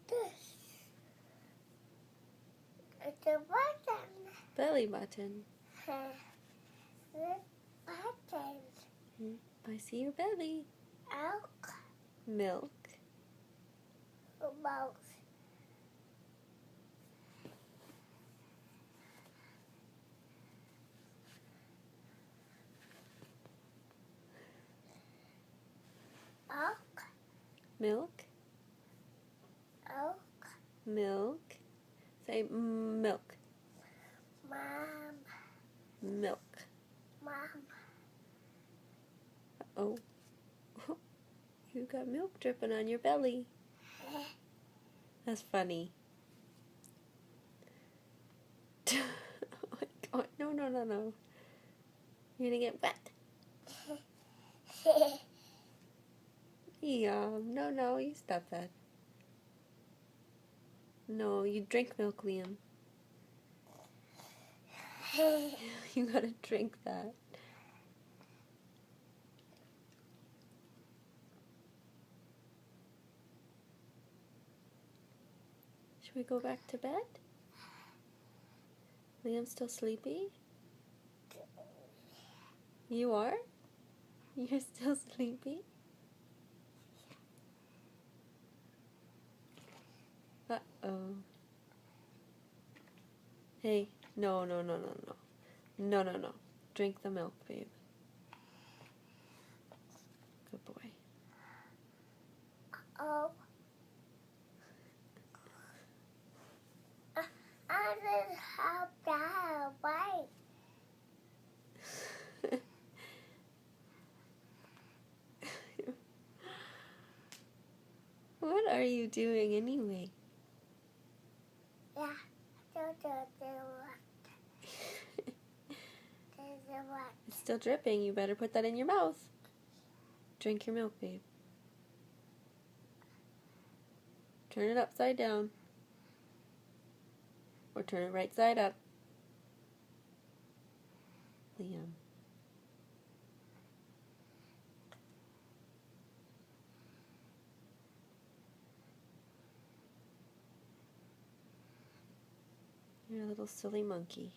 This. It's a button. Belly button. The button. I see your belly. Elk. Milk. Mouse. Elk. Milk. Elk. Milk. Say milk. Mom. Milk. Mom. Oh. You got milk dripping on your belly. That's funny. Oh my God. No, no, no, no. You're gonna get wet. Yeah. No, no. You stop that. No, you drink milk, Liam. You gotta drink that. Should we go back to bed? Liam's still sleepy? You are? You're still sleepy? Uh-oh. Hey, no, no, no, no, no. No, no, no. Drink the milk, babe. Good boy. Oh. I didn't have that away. What are you doing anyway? Yeah. It's still dripping. You better put that in your mouth. Drink your milk, babe. Turn it upside down. Or turn it right side up. Liam. You're a little silly monkey.